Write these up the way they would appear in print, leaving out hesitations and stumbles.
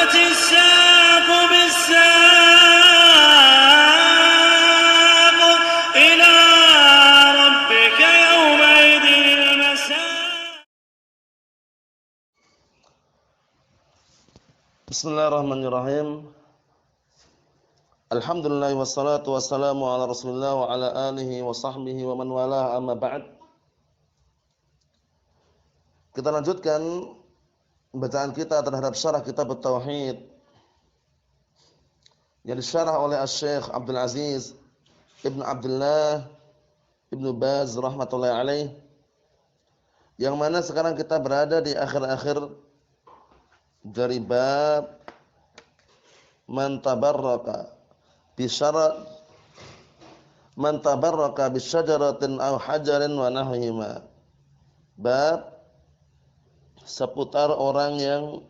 والتفت الساق بالساق إلى ربك يومئذ المساق. Bismillahirrahmanirrahim. Alhamdulillah wassalatu wassalamu ala Rasulillah wa ala alihi wa sahbihi wa man wala, amma ba'd. Kita lanjutkan bacaan kita terhadap syarah kitab At-Tauhid yang disyarah oleh Asy-Syaikh Abdul Aziz Ibnu Abdullah Ibnu Baz rahmatullahi alaih, yang mana sekarang kita berada di akhir-akhir dari bab man tabarraka bisyajaratin aw hajarin wa nahwihima. Bab seputar orang yang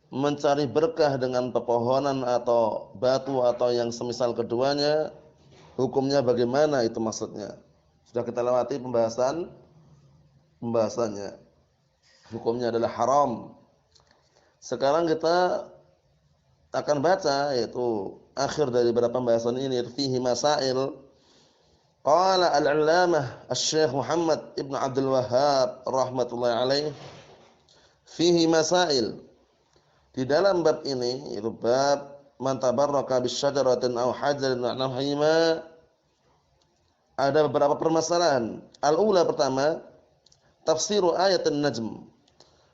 mencari berkah dengan pepohonan atau batu atau yang semisal keduanya, hukumnya bagaimana, itu maksudnya. Sudah kita lewati pembahasannya. Hukumnya adalah haram. Sekarang kita akan baca yaitu akhir dari beberapa pembahasan ini, fihi masail. Qala al-'allamah Asy-Syaikh Muhammad Ibnu Abdul Wahhab rahmatullahi alaih, fihi masail. Di dalam bab ini, yaitu bab man tabarraka bisyajaratin aw hajarin wa nahwihima, ada beberapa permasalahan. Al-ula, pertama, tafsiru ayat An-Najm.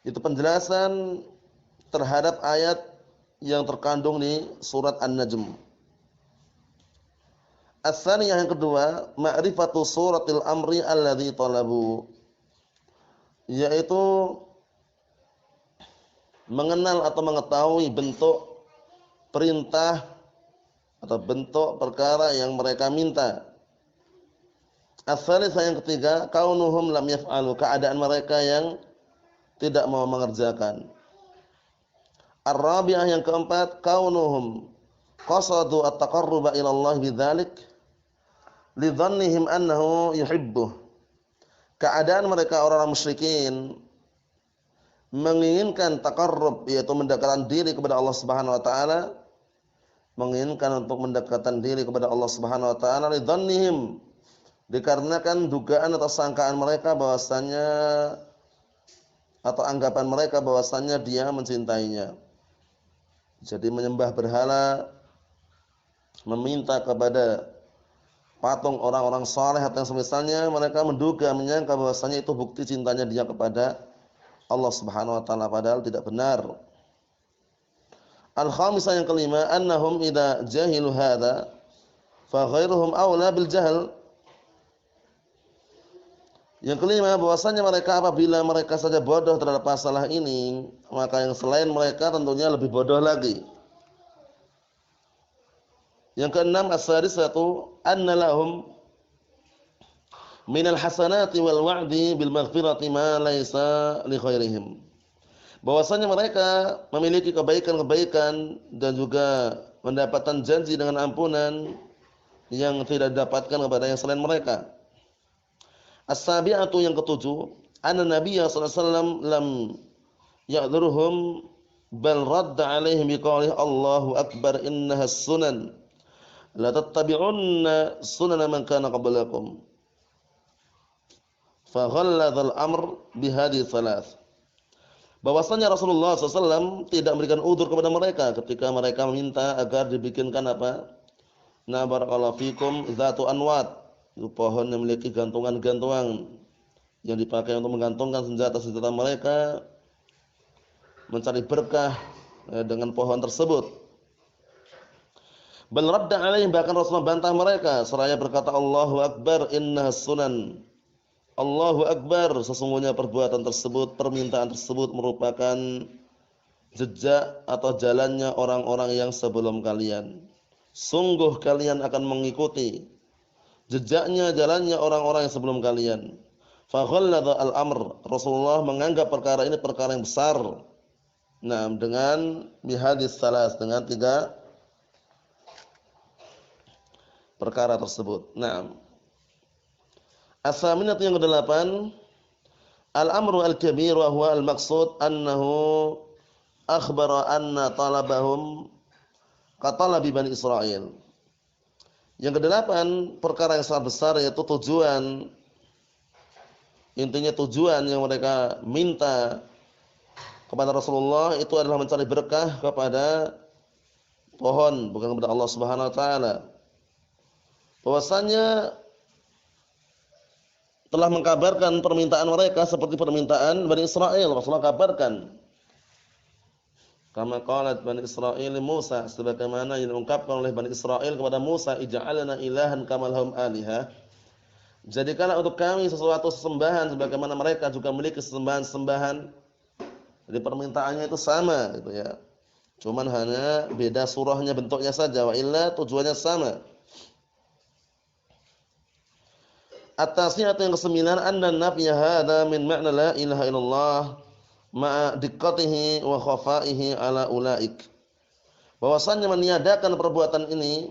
Itu penjelasan terhadap ayat yang terkandung di surat An-Najm. As-tsaniyah, yang kedua, ma'rifatu suratil amri alladzi talabu, yaitu mengenal atau mengetahui bentuk perintah atau bentuk perkara yang mereka minta. As-tsalisah, yang ketiga, kaunuhum lam yaf'alu, keadaan mereka yang tidak mau mengerjakan. Ar-rabi'ah, yang keempat, kaunuhum qasadu at-taqarruba ila Allah bidzalik li dhannihim annahu yuhibbuh, keadaan mereka orang-orang musyrikin menginginkan taqarrub, yaitu mendekatkan diri kepada Allah Subhanahu wa taala, menginginkan untuk mendekatkan diri kepada Allah Subhanahu wa taala, li dhannihim, dikarenakan dugaan atau sangkaan mereka bahwasanya atau anggapan mereka bahwasanya dia mencintainya. Jadi menyembah berhala, meminta kepada patung orang-orang saleh atau yang semisalnya, mereka menduga, menyangka bahwasanya itu bukti cintanya dia kepada Allah Subhanahu wa taala, padahal tidak benar. Al-khamisah, yang kelima, annahum idza jahilu hadza fa ghairuhum aula bil jahl. Yang kelima, bahwasanya mereka apabila mereka saja bodoh terhadap masalah ini, maka yang selain mereka tentunya lebih bodoh lagi. Yang keenam, as-sadisatu anna lahum minal hasanati wal wa'di bil maghfirati ma laisa li khairihim, bahwasanya mereka memiliki kebaikan-kebaikan dan juga mendapatkan janji dengan ampunan yang tidak didapatkan kepada yang selain mereka. As-sabi'atu, yang ketujuh, anna Nabiyya sallallahu alaihi wasallam lam ya'dhurhum bal radda 'alaihim biqaulihi Allahu akbar innaha sunan la tattabi'unna sunana man kana qablakum. Fa ghalladha al-amr bihadhihi thalath. Bahwasanya Rasulullah SAW tidak memberikan udzur kepada mereka ketika mereka meminta agar dibikinkan apa? Na barakallahu fikum dzatu anwat, itu pohon yang memiliki gantungan-gantungan yang dipakai untuk menggantungkan senjata-senjata mereka, mencari berkah dengan pohon tersebut. Bal radda alaihim, bahkan Rasulullah bantah mereka seraya berkata Allahu akbar innahas sunan, Allahu akbar, sesungguhnya perbuatan tersebut, permintaan tersebut merupakan jejak atau jalannya orang-orang yang sebelum kalian. Sungguh kalian akan mengikuti jejaknya, jalannya orang-orang yang sebelum kalian. Fa ghalladha al-amr, Rasulullah menganggap perkara ini perkara yang besar. Nah, dengan bihadis salas, dengan tiga perkara tersebut. Nah, as-saminatu, yang kedelapan, al-amru al-kabir wa huwa al-maqsud annahu akhbara anna talabahum katalabi Bani Israil. Yang kedelapan, perkara yang sangat besar yaitu tujuan. Intinya tujuan yang mereka minta kepada Rasulullah itu adalah mencari berkah kepada pohon, bukan kepada Allah Subhanahu wa taala. Bahwasanya telah mengkabarkan permintaan mereka seperti permintaan Bani Israil. Rasulullah kabarkan kama qalat Bani Israil Musa, sebagaimana yang diungkapkan oleh Bani Israil kepada Musa, ij'alna ilahan kama lahum alihah. Jadikanlah untuk kami sesuatu sesembahan sebagaimana mereka juga memiliki sesembahan-sembahan. Jadi permintaannya itu sama gitu ya. Cuman hanya beda surahnya, bentuknya saja, wa illa tujuannya sama. Atasnya atau yang kesembilan, anna nafya hadza min ma'na la ilaha illallah ma'a diqqatihi wa khafaihi ala ulaik. Bahwasannya meniadakan perbuatan ini,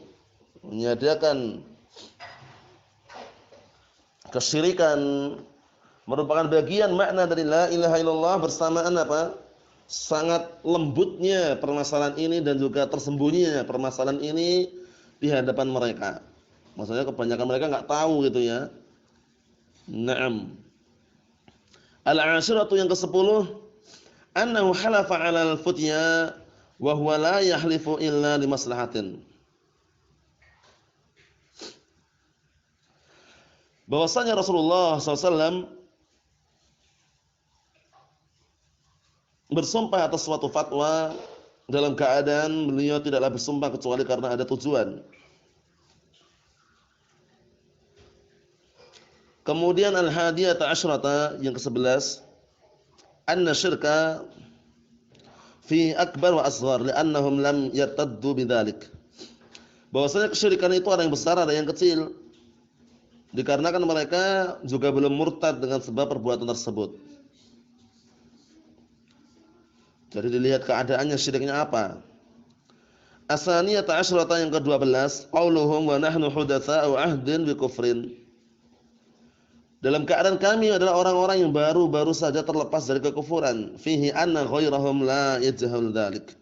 meniadakan kesyirikan, merupakan bagian makna dari la ilaha illallah bersamaan apa? Sangat lembutnya permasalahan ini dan juga tersembunyinya permasalahan ini di hadapan mereka. Maksudnya kebanyakan mereka enggak tahu gitu ya. Naam. Al-'ashiratu yang ke-10, annahu halafa 'ala al-futya wa huwa la yahlifu illa li maslahatin. Bahwasanya Rasulullah SAW bersumpah atas suatu fatwa dalam keadaan beliau tidaklah bersumpah kecuali karena ada tujuan. Kemudian al-hadiyata asyrata yang ke-11, anna syirka fi akbar wa asghar li'annahum lam yartaddu bidzalik. Bahwasanya kesyirikan itu ada yang besar, ada yang kecil. Dikarenakan mereka juga belum murtad dengan sebab perbuatan tersebut. Jadi dilihat keadaannya syiriknya apa. Asaniyata asyrata yang ke-12, qauluhum wa nahnu hudatsa'u 'ahdin bi kufrin. Dalam keadaan kami adalah orang-orang yang baru-baru saja terlepas dari kekufuran. Fihi anna ghairahum la yajhal dzalik.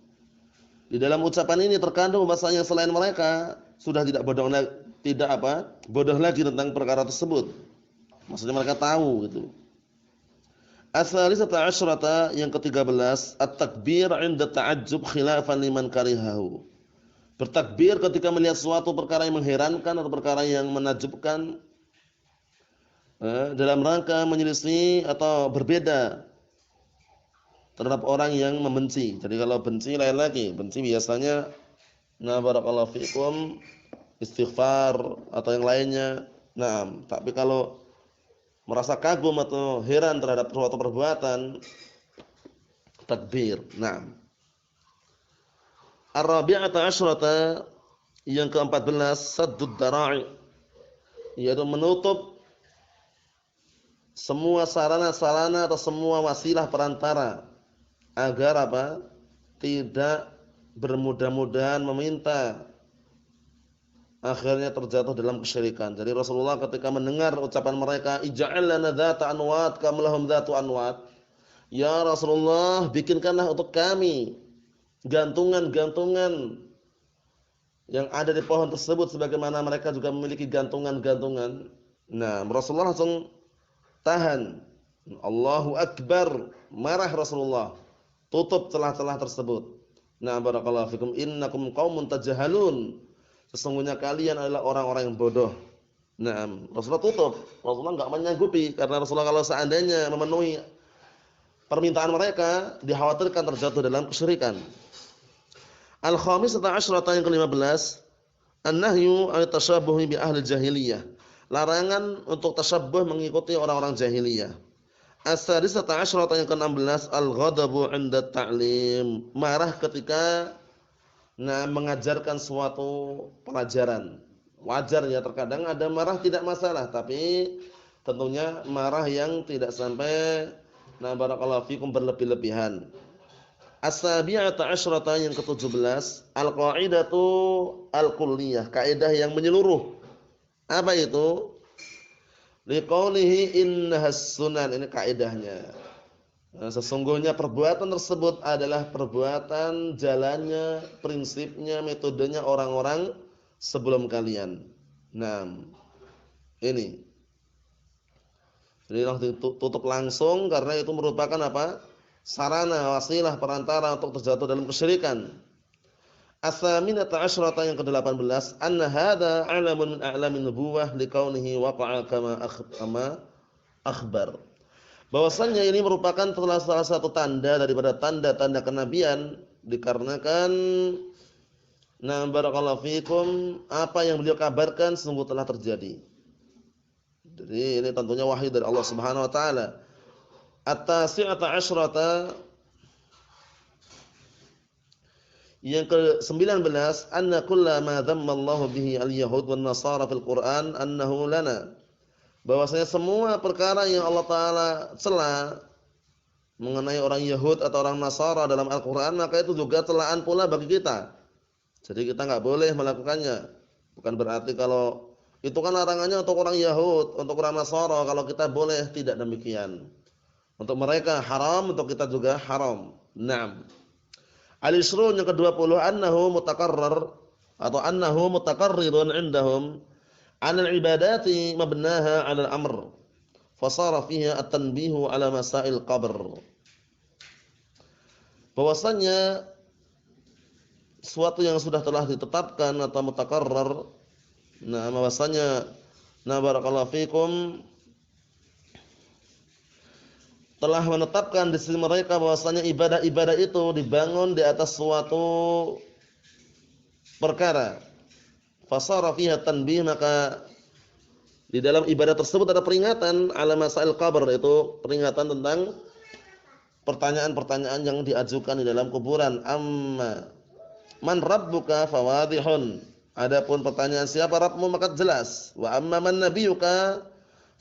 Di dalam ucapan ini terkandung bahasanya selain mereka sudah tidak bodoh lagi tentang perkara tersebut. Maksudnya mereka tahu gitu. As-salisata asyrata yang ke-13, at-takbir 'inda ta'ajjub khilafan liman karihahu. Bertakbir ketika melihat suatu perkara yang mengherankan atau perkara yang menakjubkan, dalam rangka menyelisih atau berbeda terhadap orang yang membenci. Jadi kalau benci lain lagi. Benci biasanya barakallahu fikum istighfar atau yang lainnya. Nah, tapi kalau merasa kagum atau heran terhadap suatu perbuatan, takbir. Nah, ar-rabi'ata asyrata yang ke-14, saddud dara'i, yaitu menutup semua sarana-sarana atau semua wasilah perantara agar apa? Tidak bermudah-mudahan meminta akhirnya terjatuh dalam kesyirikan. Jadi Rasulullah ketika mendengar ucapan mereka, ij'al lana dzata anwat kama lahum dzatu anwat. Ya Rasulullah, bikinkanlah untuk kami gantungan-gantungan yang ada di pohon tersebut sebagaimana mereka juga memiliki gantungan-gantungan. Nah, Rasulullah langsung tahan. Allahu Akbar, marah Rasulullah. Tutup celah-celah tersebut. Nah, barakallahu fikum, innakum qaumun tajhalun. Sesungguhnya kalian adalah orang-orang yang bodoh. Nah, Rasulullah tutup. Rasulullah enggak menyanggupi karena Rasulullah kalau seandainya memenuhi permintaan mereka, dikhawatirkan terjatuh dalam kesyirikan. Al-khamisata asyrata yang ke-15, an-nahyu an tashabbuhi bi ahli jahiliyah. Larangan untuk tasyabbuh mengikuti orang-orang jahiliyah. As-sadisata asyrata yang ke-16, al-ghadabu 'inda ta'lim. Marah ketika mengajarkan suatu pelajaran. Wajar ya, terkadang ada marah tidak masalah, tapi tentunya marah yang tidak sampai barakallahu fikum berlebih-lebihan. As-sabi'ata asyrata yang ke-17, al-qa'idatu al-kulliyah, kaidah yang menyeluruh. Apa itu? Liqaulihi innahas sunan, ini kaidahnya. Sesungguhnya perbuatan tersebut adalah perbuatan jalannya, prinsipnya, metodenya orang-orang sebelum kalian. Nah, ini. Jadi langsung tutup langsung karena itu merupakan apa? Sarana, wasilah, perantara untuk terjatuh dalam kesyirikan. As-saminata asyrata yang ke-18, anna hadza 'alamun min a'lamin nubuwah liqaunihi waqa'a kama akhbar. Bahwasanya ini merupakan salah satu tanda daripada tanda-tanda kenabian dikarenakan barakallahu fikum apa yang beliau kabarkan sungguh telah terjadi. Jadi ini tentunya wahyu dari Allah Subhanahu wa taala. At-tasi'ata asyrata yang ke-19, anna kullama dhamma Allah bihi al-yahud wan nasara fil Qur'an annahu lana. Bahwasanya semua perkara yang Allah taala cela mengenai orang Yahud atau orang Nasara dalam Al-Qur'an, maka itu juga celaan pula bagi kita. Jadi kita enggak boleh melakukannya. Bukan berarti kalau itu kan larangannya untuk orang Yahud, untuk orang Nasara, kalau kita boleh, tidak demikian. Untuk mereka haram, untuk kita juga haram. Naam. Al-ishrun yang ke-20, annahu mutakarrar atau annahu mutakarrirun indahum 'anil ibadati mabnaha 'alal amr. Fasara fiha at-tanbihu 'ala masail qabr. Bahwasanya suatu yang sudah telah ditetapkan atau mutakarrar, bahwasanya barakallahu fikum telah menetapkan di sisi mereka bahwasanya ibadah-ibadah itu dibangun di atas suatu perkara. Fasara fiha tanbih, maka di dalam ibadah tersebut ada peringatan ala masail qabr, itu peringatan tentang pertanyaan-pertanyaan yang diajukan di dalam kuburan. Amma man rabbuka fawadihun. Adapun pertanyaan siapa Rabbmu maka jelas. Wa amma man nabiyuka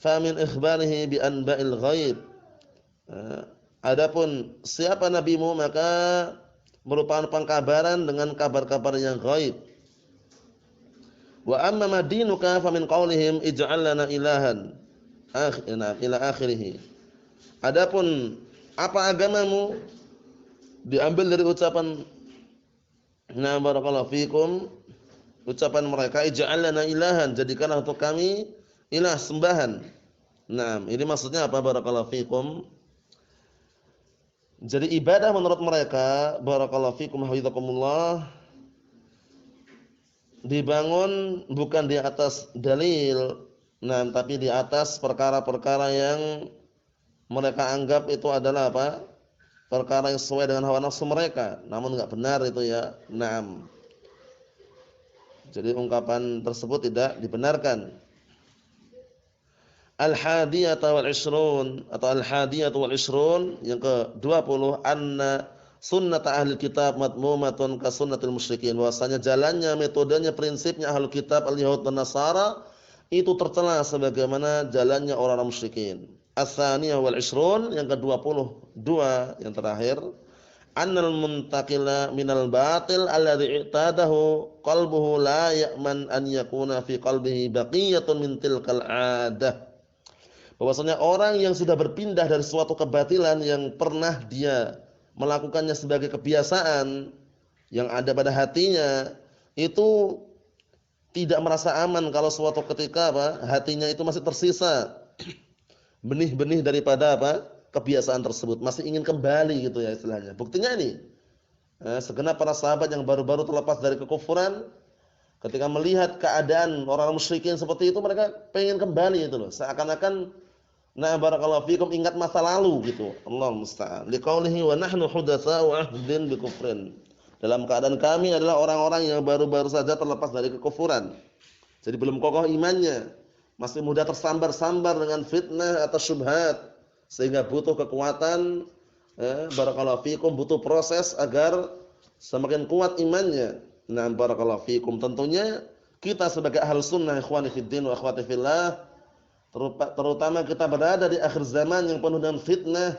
fa min ikhbarihi bi anba'il ghaib. Adapun siapa nabimu maka merupakan pengkabaran dengan kabar-kabar yang ghaib. Wa amma madinuka fa min qaulihim ij'al lana ilahan ila akhirih. Adapun apa agamamu diambil dari ucapan barakallahu fikum, ucapan mereka ij'al lana ilahan, jadikanlah untuk kami ilah sembahan. Nah, ini maksudnya apa barakallahu fikum? Jadi ibadah menurut mereka barakallahu fikum hafizakumullah dibangun bukan di atas dalil, tapi di atas perkara-perkara yang mereka anggap itu adalah apa? Perkara yang sesuai dengan hawa nafsu mereka, namun enggak benar itu ya. Naam. Jadi ungkapan tersebut tidak dibenarkan. Al-hadiyata wal ishrun atau al-hadiyatu wal ishrun yang ke-20, anna sunnata ahli kitab madmumatun ka sunnatil musyrikin. Bahwasanya jalannya, metodenya, prinsipnya ahli kitab al-yahud dan nasara itu tercela sebagaimana jalannya orang-orang musyrikin. As-saniyah wal ishrun yang ke-22 yang terakhir, annal muntaqila minal batil alladhi i'tadahu qalbuhu la ya'man an yakuna fi qalbihi baqiyatun min tilkal 'adah. Bahwasanya orang yang sudah berpindah dari suatu kebatilan yang pernah dia melakukannya sebagai kebiasaan yang ada pada hatinya, itu tidak merasa aman kalau suatu ketika hatinya itu masih tersisa benih-benih daripada kebiasaan tersebut, masih ingin kembali gitu ya istilahnya. Buktinya ini segenap para sahabat yang baru-baru terlepas dari kekufuran, ketika melihat keadaan orang musyrikin seperti itu, mereka pengen kembali itu loh, seakan-akan barakallahu fikum ingat masa lalu gitu. Allah musta'an. Liqaulihi wa nahnu hudatsa'u ahdin bi kufrin. Dalam keadaan kami adalah orang-orang yang baru-baru saja terlepas dari kekufuran. Jadi belum kokoh imannya, masih mudah tersambar-sambar dengan fitnah atau syubhat, sehingga butuh kekuatan barakallahu fikum, butuh proses agar semakin kuat imannya. Barakallahu fikum, tentunya kita sebagai ahlus sunnah ikhwani fiddin wa akhwati fillah, terutama kita berada di akhir zaman yang penuh dengan fitnah,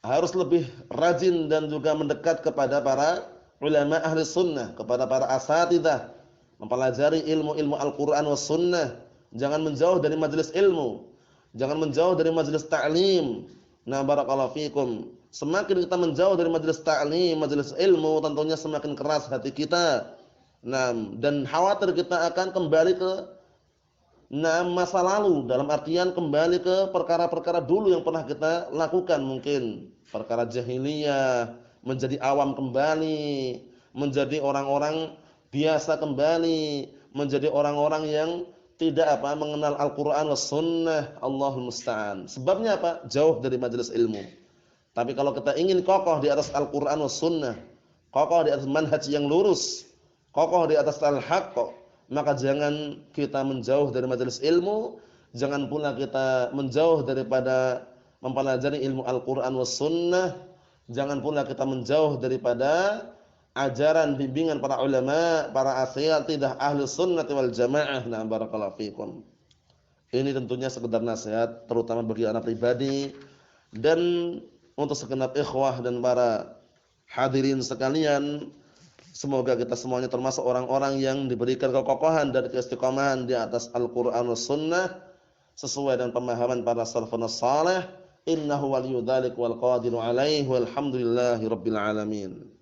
harus lebih rajin dan juga mendekat kepada para ulama ahli sunnah, kepada para asatidzah, mempelajari ilmu-ilmu Al-Quran was sunnah. Jangan menjauh dari majelis ilmu, jangan menjauh dari majelis ta'lim, Nah, barakallahu fikum. Semakin kita menjauh dari majelis ta'lim, majelis ilmu, tentunya semakin keras hati kita. Nah, dan khawatir kita akan kembali ke masa lalu, dalam artian kembali ke perkara-perkara dulu yang pernah kita lakukan, mungkin perkara jahiliyah, menjadi awam kembali, menjadi orang-orang biasa kembali, menjadi orang-orang yang tidak mengenal Al-Qur'an was sunnah. Allahul musta'an. Sebabnya apa? Jauh dari majelis ilmu. Tapi kalau kita ingin kokoh di atas Al-Qur'an was sunnah, kokoh di atas manhaj yang lurus, kokoh di atas al-haqq, maka jangan kita menjauh dari majelis ilmu, jangan pula kita menjauh daripada mempelajari ilmu Al-Qur'an was sunnah, jangan pula kita menjauh daripada ajaran bimbingan para ulama, para asatidzah ahli sunnah wal jamaah. Nah, barakallahu fikum. Ini tentunya sekedar nasihat terutama bagi anak pribadi dan untuk segenap ikhwah dan para hadirin sekalian. Semoga kita semuanya termasuk orang-orang yang diberikan kekokohan dan keistiqomahan di atas Al-Qur'an was sunnah sesuai dengan pemahaman para salafun salih. Innahu waliyyu dzalik wal qadiru alaihi walhamdulillahi rabbil alamin.